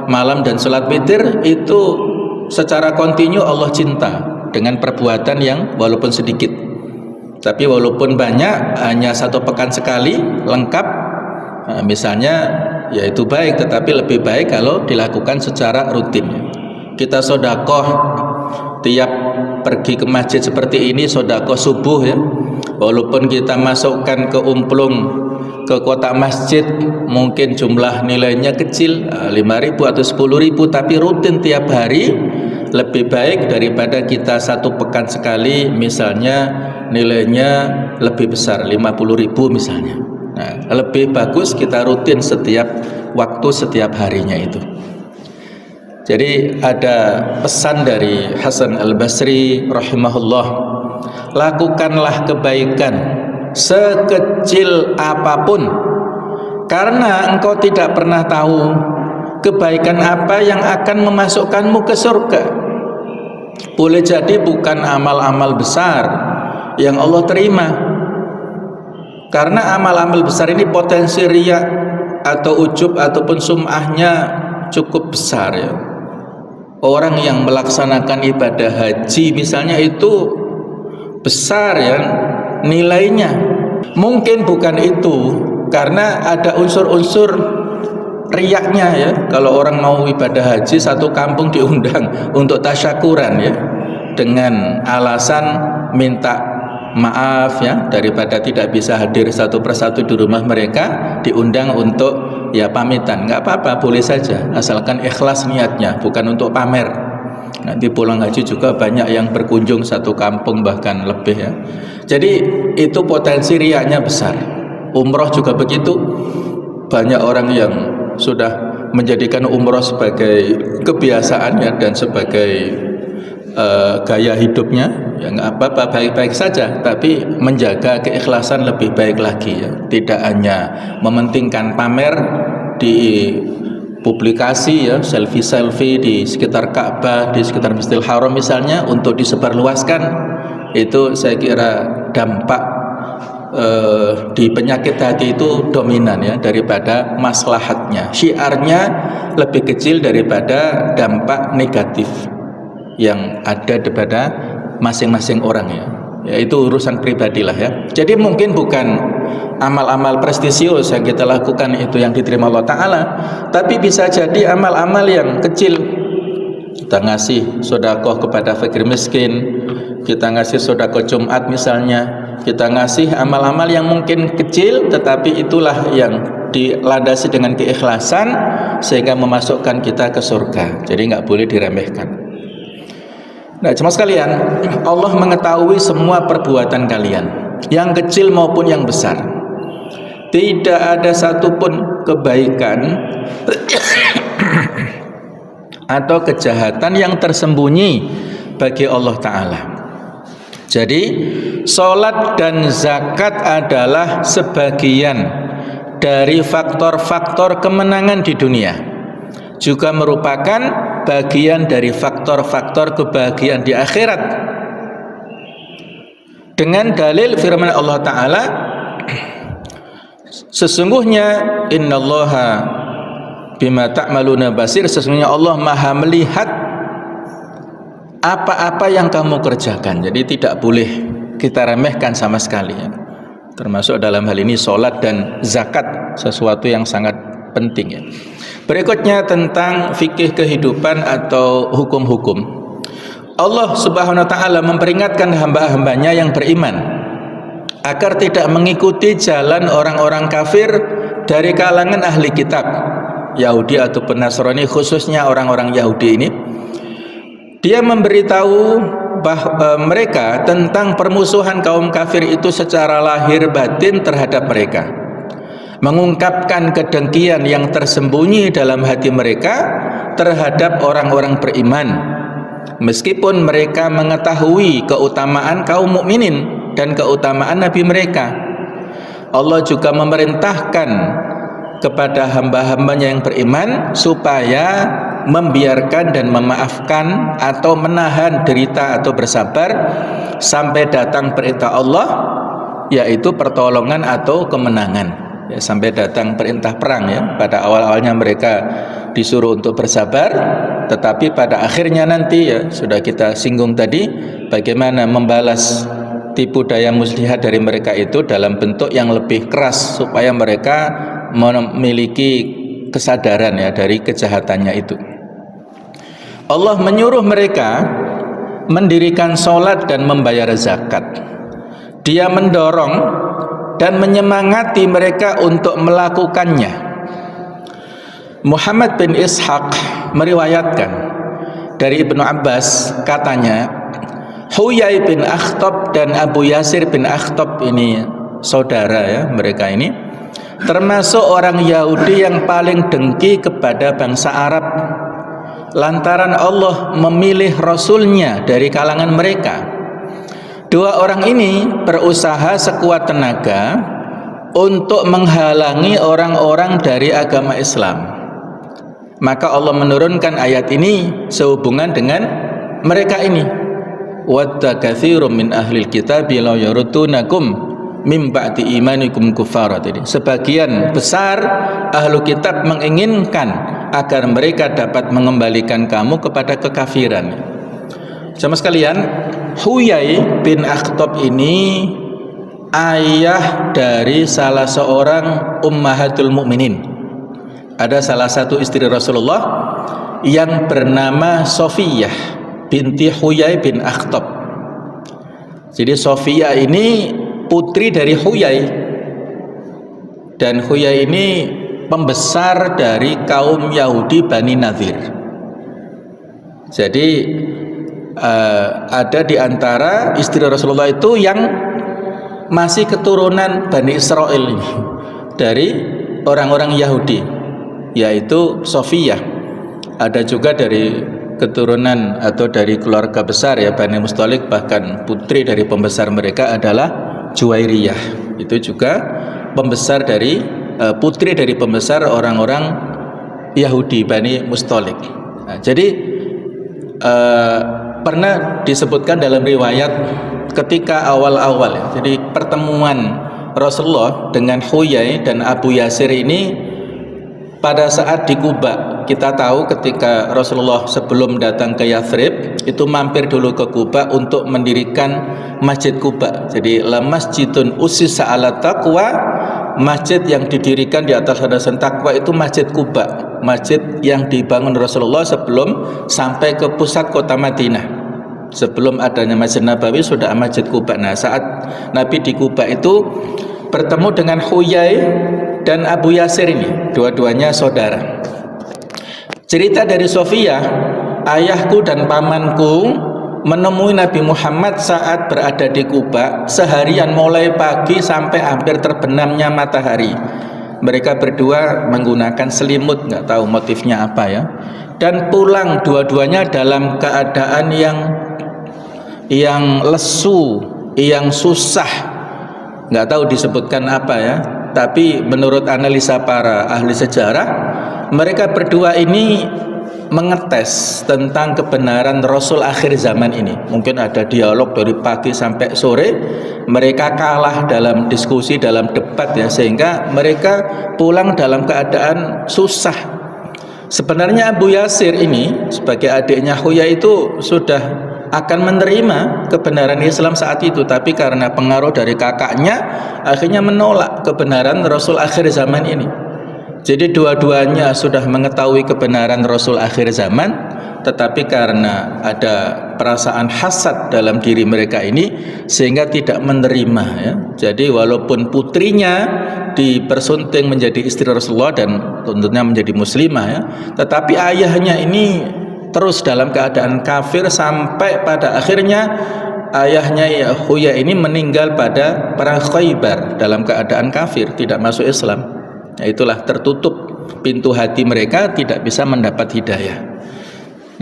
malam dan sholat witir, itu secara kontinu Allah cinta dengan perbuatan yang walaupun sedikit. Tapi walaupun banyak, hanya 1 pekan sekali lengkap, nah, misalnya ya itu baik, tetapi lebih baik kalau dilakukan secara rutin. Kita sodakoh tiap pergi ke masjid seperti ini, sodakoh subuh ya, walaupun kita masukkan ke umplung ke kotak masjid mungkin jumlah nilainya kecil, 5.000 atau 10.000, tapi rutin tiap hari lebih baik daripada kita 1 pekan sekali misalnya nilainya lebih besar, 50.000 misalnya. Nah, lebih bagus kita rutin setiap waktu, setiap harinya itu. Jadi ada pesan dari Hasan Al-Basri rahimahullah, lakukanlah kebaikan sekecil apapun, karena engkau tidak pernah tahu kebaikan apa yang akan memasukkanmu ke surga. Boleh jadi bukan amal-amal besar yang Allah terima, karena amal-amal besar ini potensi riya atau ujub ataupun sum'ahnya cukup besar ya. Orang yang melaksanakan ibadah haji misalnya itu besar ya nilainya. Mungkin bukan itu, karena ada unsur-unsur riyaknya ya. Kalau orang mau ibadah haji, 1 kampung diundang untuk tasyakuran ya, dengan alasan minta maaf ya, daripada tidak bisa hadir satu persatu di rumah mereka, diundang untuk ya pamitan. Nggak apa-apa, boleh saja, asalkan ikhlas niatnya, bukan untuk pamer. Nanti pulang haji juga banyak yang berkunjung 1 kampung bahkan lebih ya. Jadi itu potensi riyaknya besar. Umroh juga begitu, banyak orang yang sudah menjadikan umroh sebagai kebiasaannya dan sebagai gaya hidupnya. Ya nggak apa-apa, baik-baik saja, tapi menjaga keikhlasan lebih baik lagi ya. Tidak hanya mementingkan pamer di publikasi ya, selfie-selfie di sekitar Ka'bah, di sekitar Masjidil Haram misalnya untuk disebarluaskan. Itu saya kira dampak di penyakit hati itu dominan ya daripada maslahatnya. Syiarnya lebih kecil daripada dampak negatif yang ada daripada masing-masing orang ya. Ya itu urusan pribadi lah ya. Jadi mungkin bukan amal-amal prestisius yang kita lakukan itu yang diterima Allah Ta'ala, tapi bisa jadi amal-amal yang kecil. Kita ngasih sedekah kepada fakir miskin, kita ngasih sedekah Jumat misalnya, kita ngasih amal-amal yang mungkin kecil, tetapi itulah yang dilandasi dengan keikhlasan sehingga memasukkan kita ke surga. Jadi nggak boleh diremehkan. Nah, jemaah sekalian, Allah mengetahui semua perbuatan kalian, yang kecil maupun yang besar. Tidak ada satupun kebaikan atau kejahatan yang tersembunyi bagi Allah Ta'ala. Jadi, sholat dan zakat adalah sebagian dari faktor-faktor kemenangan di dunia, juga merupakan bagian dari faktor-faktor kebahagiaan di akhirat. Dengan dalil firman Allah Ta'ala, sesungguhnya innallaha bima ta'maluna basir, sesungguhnya Allah maha melihat apa-apa yang kamu kerjakan. Jadi tidak boleh kita remehkan sama sekali ya. Termasuk dalam hal ini sholat dan zakat, sesuatu yang sangat penting ya. Berikutnya tentang fikih kehidupan atau hukum-hukum. Allah Subhanahu wa Ta'ala memperingatkan hamba-hambanya yang beriman agar tidak mengikuti jalan orang-orang kafir dari kalangan ahli kitab, Yahudi ataupun Nasrani, khususnya orang-orang Yahudi ini. Dia memberitahu mereka tentang permusuhan kaum kafir itu secara lahir batin terhadap mereka, mengungkapkan kedengkian yang tersembunyi dalam hati mereka terhadap orang-orang beriman, meskipun mereka mengetahui keutamaan kaum mukminin dan keutamaan nabi mereka. Allah juga memerintahkan kepada hamba-hambanya yang beriman supaya membiarkan dan memaafkan atau menahan derita atau bersabar sampai datang perintah Allah, yaitu pertolongan atau kemenangan ya, sampai datang perintah perang ya. Pada awal-awalnya mereka disuruh untuk bersabar, tetapi pada akhirnya nanti ya sudah kita singgung tadi, bagaimana membalas tipu daya muslihat dari mereka itu dalam bentuk yang lebih keras supaya mereka memiliki kesadaran ya dari kejahatannya itu. Allah menyuruh mereka mendirikan sholat dan membayar zakat. Dia mendorong dan menyemangati mereka untuk melakukannya. Muhammad bin Ishaq meriwayatkan dari Ibnu Abbas, katanya Huyai bin Akhtab dan Abu Yasir bin Akhtab, ini saudara ya, mereka ini termasuk orang Yahudi yang paling dengki kepada bangsa Arab, lantaran Allah memilih Rasulnya dari kalangan mereka. Dua orang ini berusaha sekuat tenaga untuk menghalangi orang-orang dari agama Islam. Maka Allah menurunkan ayat ini sehubungan dengan mereka ini. Wadda katsirum min ahlil kitabi law yarutunakum mim ba'di imanikum kufara. Sebagian besar ahlu kitab menginginkan agar mereka dapat mengembalikan kamu kepada kekafiran. Sama sekalian, Huyai bin Akhtab ini ayah dari salah seorang ummahatul mukminin. Ada salah satu istri Rasulullah yang bernama Sofiyah binti Huyai bin Akhtab. Jadi Sofiyah ini putri dari Huyai, dan Huyai ini pembesar dari kaum Yahudi Bani Nadir. Jadi ada di antara istri Rasulullah itu yang masih keturunan Bani Israel ini, dari orang-orang Yahudi, yaitu Sofiyah. Ada juga dari keturunan atau dari keluarga besar ya Bani Mustalik, bahkan putri dari pembesar mereka adalah Juwairiyah, itu juga pembesar dari putri dari pembesar orang-orang Yahudi Bani Mustalik. Nah, jadi pernah disebutkan dalam riwayat ketika awal-awal ya, jadi pertemuan Rasulullah dengan Huyai dan Abu Yasir ini pada saat di Kuba. Kita tahu ketika Rasulullah sebelum datang ke Yathrib itu mampir dulu ke Kuba untuk mendirikan Masjid Kuba. Jadi la masjidun ussisa 'ala taqwa, masjid yang didirikan di atas landasan takwa itu Masjid Kuba, masjid yang dibangun Rasulullah sebelum sampai ke pusat kota Madinah. Sebelum adanya Masjid Nabawi sudah Masjid Kuba. Nah, saat Nabi di Kuba itu bertemu dengan Huyai dan Abu Yasir ini, dua-duanya saudara. Cerita dari Sofia, ayahku dan pamanku menemui Nabi Muhammad saat berada di Kuba seharian mulai pagi sampai hampir terbenamnya matahari. Mereka berdua menggunakan selimut, nggak tahu motifnya apa ya, dan pulang dua-duanya dalam keadaan yang lesu, yang susah, nggak tahu disebutkan apa ya. Tapi menurut analisa para ahli sejarah, mereka berdua ini mengetes tentang kebenaran Rasul akhir zaman ini. Mungkin ada dialog dari pagi sampai sore, mereka kalah dalam diskusi, dalam debat ya, sehingga mereka pulang dalam keadaan susah. Sebenarnya Abu Yasir ini sebagai adiknya Huyai itu sudah akan menerima kebenaran Islam saat itu, tapi karena pengaruh dari kakaknya akhirnya menolak kebenaran Rasul akhir zaman ini. Jadi dua-duanya sudah mengetahui kebenaran Rasul akhir zaman, tetapi karena ada perasaan hasad dalam diri mereka ini sehingga tidak menerima ya. Jadi walaupun putrinya dipersunting menjadi istri Rasulullah dan tentunya menjadi muslimah ya, tetapi ayahnya ini terus dalam keadaan kafir sampai pada akhirnya ayahnya Huyai ini meninggal pada perang Khaybar dalam keadaan kafir, tidak masuk Islam. Nah, itulah tertutup pintu hati mereka, tidak bisa mendapat hidayah.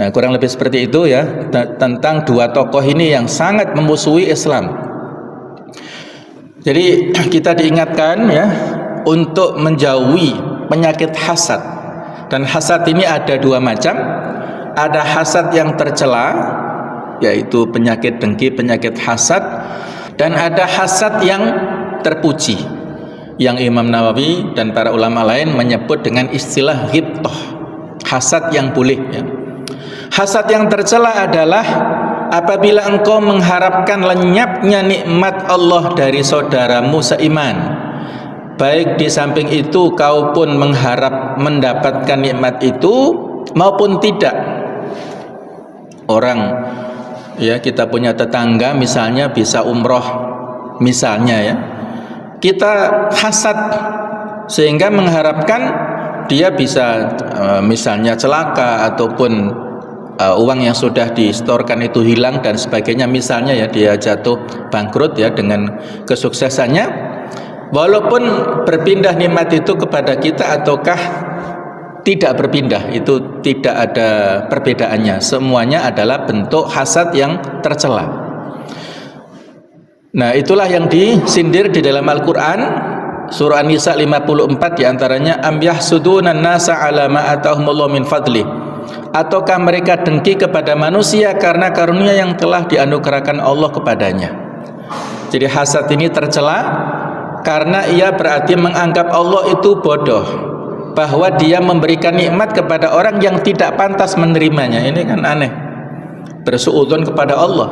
Nah, kurang lebih seperti itu ya tentang dua tokoh ini yang sangat memusuhi Islam. Jadi kita diingatkan ya untuk menjauhi penyakit hasad. Dan hasad ini ada dua macam. Ada hasad yang tercela, yaitu penyakit dengki, penyakit hasad, dan ada hasad yang terpuji, yang Imam Nawawi dan para ulama lain menyebut dengan istilah ghibthah, hasad yang boleh ya. Hasad yang tercela adalah apabila engkau mengharapkan lenyapnya nikmat Allah dari saudaramu seiman, baik di samping itu kau pun mengharap mendapatkan nikmat itu maupun tidak. Orang ya, kita punya tetangga misalnya bisa umroh misalnya ya, kita hasad sehingga mengharapkan dia bisa misalnya celaka ataupun uang yang sudah distorkan itu hilang dan sebagainya, misalnya ya, dia jatuh bangkrut ya dengan kesuksesannya. Walaupun berpindah nikmat itu kepada kita ataukah tidak berpindah, itu tidak ada perbedaannya, semuanya adalah bentuk hasad yang tercela. Nah, itulah yang disindir di dalam Al-Quran surah An-Nisa 54, diantaranya am yahsudunan nasa ala ma atahumullahu min fadli, ataukah mereka dengki kepada manusia karena karunia yang telah dianugerahkan Allah kepadanya. Jadi hasad ini tercela karena ia berarti menganggap Allah itu bodoh, bahwa dia memberikan nikmat kepada orang yang tidak pantas menerimanya. Ini kan aneh, bersuudzon kepada Allah.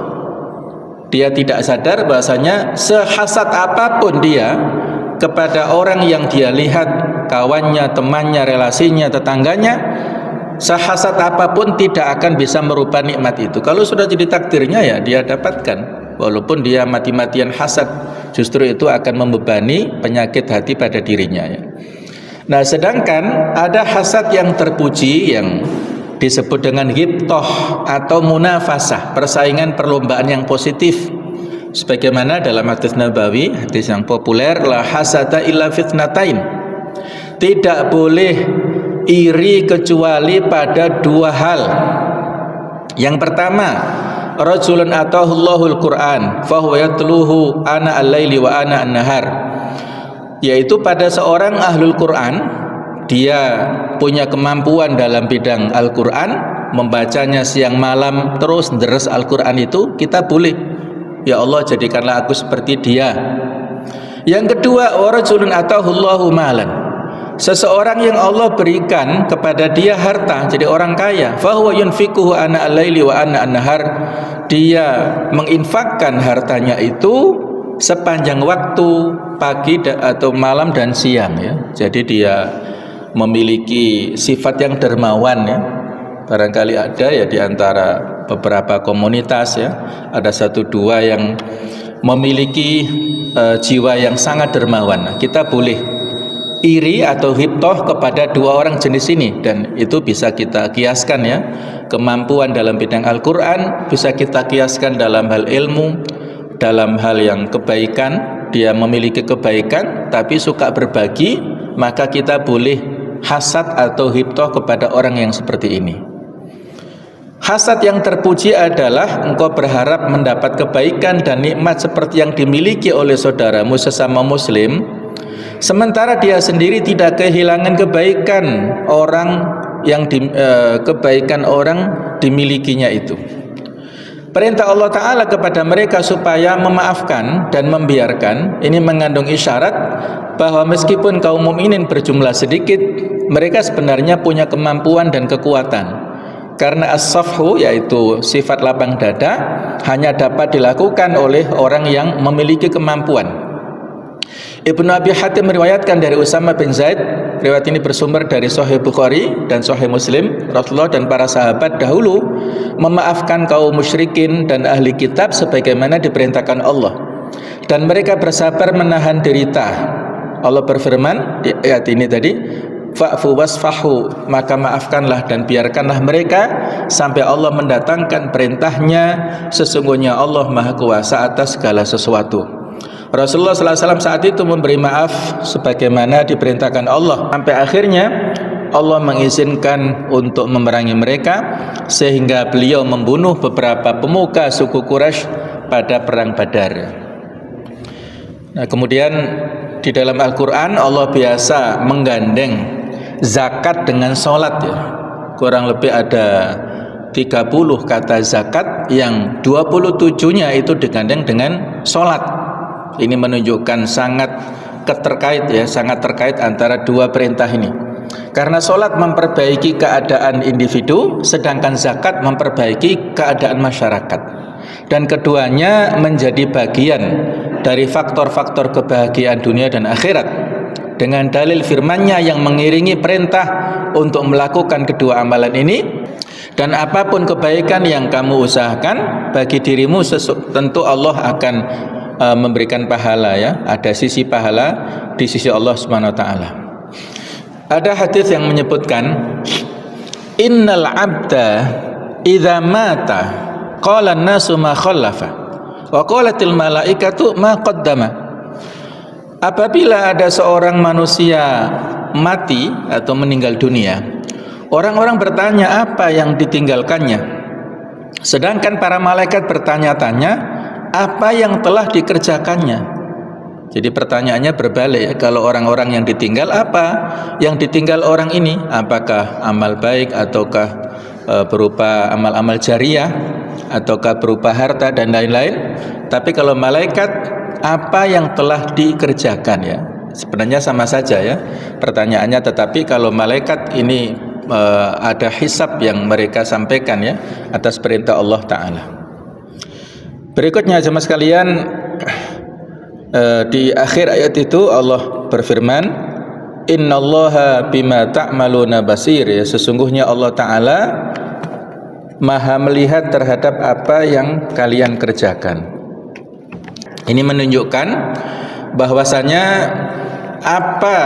Dia tidak sadar bahasanya sehasad apapun dia kepada orang yang dia lihat, kawannya, temannya, relasinya, tetangganya, sehasad apapun tidak akan bisa merubah nikmat itu. Kalau sudah jadi takdirnya ya dia dapatkan, walaupun dia mati-matian hasad, justru itu akan membebani penyakit hati pada dirinya ya. Nah, sedangkan ada hasad yang terpuji yang disebut dengan ghibthah atau munafasah, persaingan perlombaan yang positif. Sebagaimana dalam hadis Nabawi, hadis yang populer, la hasada illa fitnatain. Tidak boleh iri kecuali pada dua hal. Yang pertama, rajulun atahullahul Qur'an fa huwa yatluhu ana al-laili wa ana an-nahar. Yaitu pada seorang ahlul Quran, dia punya kemampuan dalam bidang Al-Quran, membacanya siang malam terus deres Al-Quran itu, kita boleh, ya Allah jadikanlah aku seperti dia. Yang kedua, wa rajulun atahullahu malan, seseorang yang Allah berikan kepada dia harta, jadi orang kaya, fahuwa yunfikuhu ana al-laili wa ana an-nahar, dia menginfakkan hartanya itu sepanjang waktu pagi atau malam dan siang ya. Jadi dia memiliki sifat yang dermawan ya. Barangkali ada ya di antara beberapa komunitas ya, ada satu dua yang memiliki jiwa yang sangat dermawan. Nah, kita boleh iri atau hibtoh kepada dua orang jenis ini, dan itu bisa kita kiaskan ya. Kemampuan dalam bidang Al-Quran bisa kita kiaskan dalam hal ilmu, dalam hal yang kebaikan. Dia memiliki kebaikan tapi suka berbagi, maka kita boleh hasad atau hibtoh kepada orang yang seperti ini. Hasad yang terpuji adalah engkau berharap mendapat kebaikan dan nikmat seperti yang dimiliki oleh saudaramu sesama muslim, sementara dia sendiri tidak kehilangan kebaikan orang yang kebaikan orang dimilikinya itu. Perintah Allah Ta'ala kepada mereka supaya memaafkan dan membiarkan ini mengandung isyarat bahwa meskipun kaum mukminin berjumlah sedikit, mereka sebenarnya punya kemampuan dan kekuatan. Karena as-safhu, yaitu sifat lapang dada, hanya dapat dilakukan oleh orang yang memiliki kemampuan. Ibnu Abi Hatim meriwayatkan dari Usama bin Zaid, riwayat ini bersumber dari Sahih Bukhari dan Sahih Muslim, Rasulullah dan para sahabat dahulu memaafkan kaum musyrikin dan ahli kitab sebagaimana diperintahkan Allah, dan mereka bersabar menahan derita. Allah berfirman di ayat ini tadi, fa'fu wasfahu, maka maafkanlah dan biarkanlah mereka sampai Allah mendatangkan perintahnya, sesungguhnya Allah Maha Kuasa atas segala sesuatu. Rasulullah SAW saat itu memberi maaf sebagaimana diperintahkan Allah, sampai akhirnya Allah mengizinkan untuk memerangi mereka, sehingga beliau membunuh beberapa pemuka suku Quraisy pada perang Badar. Nah, kemudian di dalam Al-Quran Allah biasa menggandeng zakat dengan sholat ya. Kurang lebih ada 30 kata zakat yang 27-nya itu digandeng dengan sholat. Ini menunjukkan sangat sangat terkait antara dua perintah ini. Karena sholat memperbaiki keadaan individu, sedangkan zakat memperbaiki keadaan masyarakat. Dan keduanya menjadi bagian dari faktor-faktor kebahagiaan dunia dan akhirat. Dengan dalil firman-Nya yang mengiringi perintah untuk melakukan kedua amalan ini, dan apapun kebaikan yang kamu usahakan bagi dirimu, tentu Allah akan memberikan pahala ya. Ada sisi pahala di sisi Allah Subhanahu wa taala. Ada hadis yang menyebutkan, innal abda idza mata qala an-nasu ma khallafa wa qalatil malaikatu ma qaddama. Apabila ada seorang manusia mati atau meninggal dunia, orang-orang bertanya apa yang ditinggalkannya, sedangkan para malaikat bertanya-tanya apa yang telah dikerjakannya. Jadi pertanyaannya berbalik ya. Kalau orang-orang yang ditinggal, apa yang ditinggal orang ini? Apakah amal baik, ataukah berupa amal-amal jariah, ataukah berupa harta dan lain-lain? Tapi kalau malaikat, apa yang telah dikerjakan ya? Sebenarnya sama saja ya pertanyaannya, tetapi kalau malaikat ini ada hisab yang mereka sampaikan ya atas perintah Allah Ta'ala. Berikutnya jemaah sekalian, di akhir ayat itu Allah berfirman, innallaha bima ta'maluna basir, ya, sesungguhnya Allah Ta'ala maha melihat terhadap apa yang kalian kerjakan. Ini menunjukkan bahwasanya apa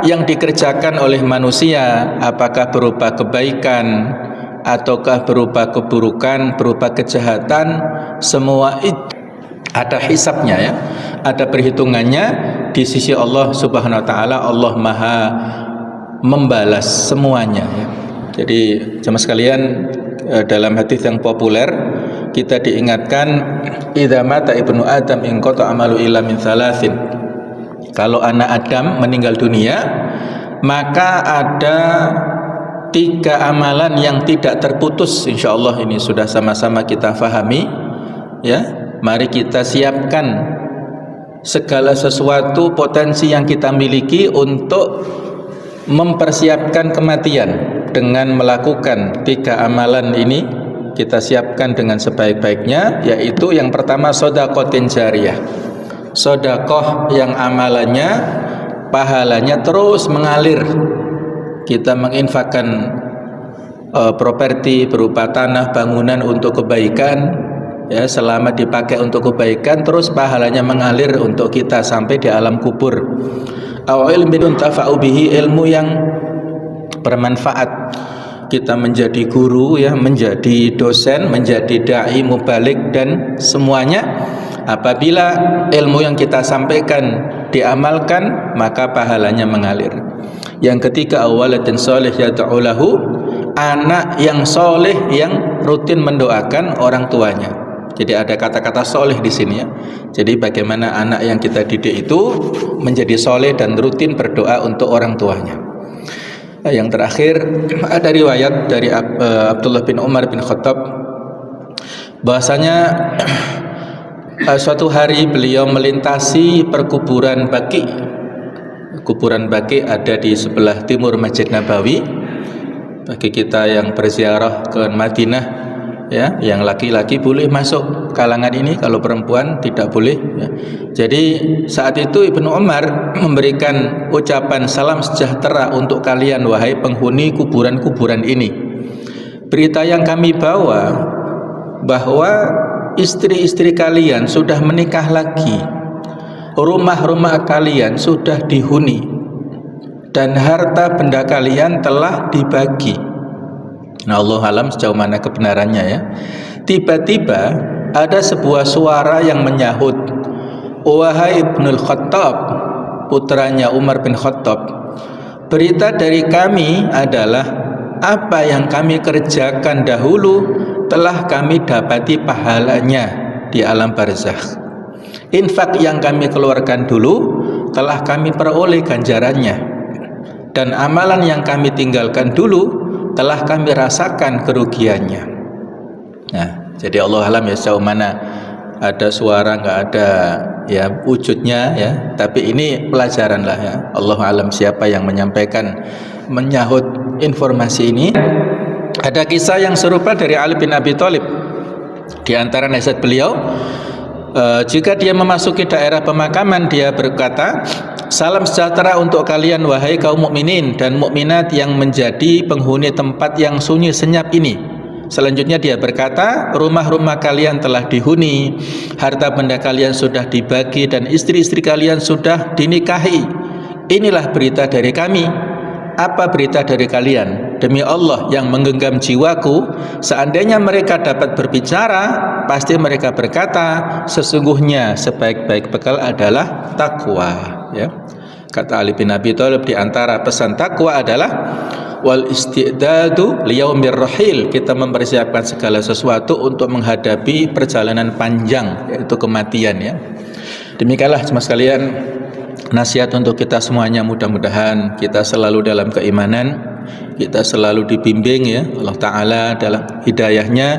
yang dikerjakan oleh manusia, apakah berupa kebaikan ataukah berupa keburukan, berupa kejahatan, semua itu ada hisabnya ya, ada perhitungannya di sisi Allah Subhanahu wa taala. Allah Maha membalas semuanya ya. Jadi jemaah sekalian, dalam hadis yang populer kita diingatkan, idza mata ibnu adam in qata amalu illa min thalathin. Kalau anak Adam meninggal dunia, maka ada 3 amalan yang tidak terputus. Insyaallah ini sudah sama-sama kita fahami ya. Mari kita siapkan segala sesuatu potensi yang kita miliki untuk mempersiapkan kematian dengan melakukan 3 amalan ini. Kita siapkan dengan sebaik-baiknya, yaitu yang pertama sedaqatin jariyah, sedekah yang amalannya pahalanya terus mengalir. Kita menginfakkan properti berupa tanah, bangunan untuk kebaikan, ya, selama dipakai untuk kebaikan terus pahalanya mengalir untuk kita sampai di alam kubur. Aw ilmin tafa'u bihi, ilmu yang bermanfaat, kita menjadi guru, ya, menjadi dosen, menjadi dai, mubalik, dan semuanya. Apabila ilmu yang kita sampaikan diamalkan, maka pahalanya mengalir. Yang ketiga, awaladin soleh yad'u lahu, anak yang soleh yang rutin mendoakan orang tuanya. Jadi ada kata-kata soleh di sini, ya. Jadi bagaimana anak yang kita didik itu menjadi soleh dan rutin berdoa untuk orang tuanya. Yang terakhir, ada riwayat dari Abdullah bin Umar bin Khattab bahwasanya suatu hari beliau melintasi perkuburan Baqi. Kuburan Baqi ada di sebelah timur Masjid Nabawi. Bagi kita yang berziarah ke Madinah, ya, yang laki-laki boleh masuk kalangan ini, kalau perempuan tidak boleh, ya. Jadi saat itu Ibnu Umar memberikan ucapan salam sejahtera untuk kalian wahai penghuni kuburan-kuburan ini. Berita yang kami bawa bahwa istri-istri kalian sudah menikah lagi, rumah-rumah kalian sudah dihuni, dan harta benda kalian telah dibagi. Nah, Allah alam sejauh mana kebenarannya, ya. Tiba-tiba ada sebuah suara yang menyahut, wahai Ibnul Khattab, putranya Umar bin Khattab, berita dari kami adalah apa yang kami kerjakan dahulu telah kami dapati pahalanya di alam barzakh. Infak yang kami keluarkan dulu telah kami peroleh ganjarannya, dan amalan yang kami tinggalkan dulu telah kami rasakan kerugiannya. Nah, jadi Allah alam, ya, sejauh mana ada suara nggak ada, ya, wujudnya, ya, tapi ini pelajaran lah, ya. Allah alam siapa yang menyampaikan, menyahut informasi ini. Ada kisah yang serupa dari Ali bin Abi Thalib. Di antara nasihat beliau, jika dia memasuki daerah pemakaman, dia berkata, salam sejahtera untuk kalian wahai kaum mukminin dan mukminat yang menjadi penghuni tempat yang sunyi senyap ini. Selanjutnya dia berkata, rumah-rumah kalian telah dihuni, harta benda kalian sudah dibagi, dan istri-istri kalian sudah dinikahi. Inilah berita dari kami. Apa berita dari kalian? Demi Allah yang menggenggam jiwaku, seandainya mereka dapat berbicara, pasti mereka berkata, sesungguhnya sebaik-baik bekal adalah takwa, ya. Kata Ali bin Abi Thalib, di antara pesan takwa adalah wal istidadu liyaumir rahil, kita mempersiapkan segala sesuatu untuk menghadapi perjalanan panjang, yaitu kematian, ya. Demikianlah jemaah sekalian nasihat untuk kita semuanya. Mudah-mudahan kita selalu dalam keimanan, kita selalu dibimbing, ya, Allah Ta'ala dalam hidayahnya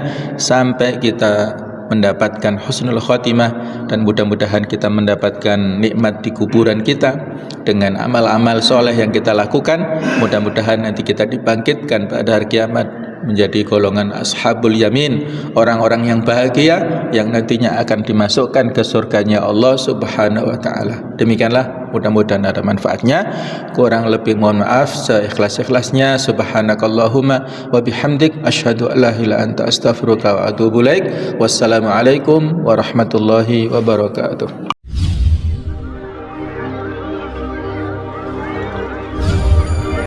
sampai kita mendapatkan husnul khotimah, dan mudah-mudahan kita mendapatkan nikmat di kuburan kita dengan amal-amal soleh yang kita lakukan. Mudah-mudahan nanti kita dibangkitkan pada hari kiamat menjadi golongan ashabul yamin, orang-orang yang bahagia yang nantinya akan dimasukkan ke surganya Allah Subhanahu wa Ta'ala. Demikianlah, mudah-mudahan ada manfaatnya. Kurang lebih mohon maaf seikhlas-ikhlasnya. Subhanakallahumma wa bihamdik, asyhadu an la ilaha illa anta astaghfiruka wa atubu ilaik. Wassalamualaikum warahmatullahi wabarakatuh.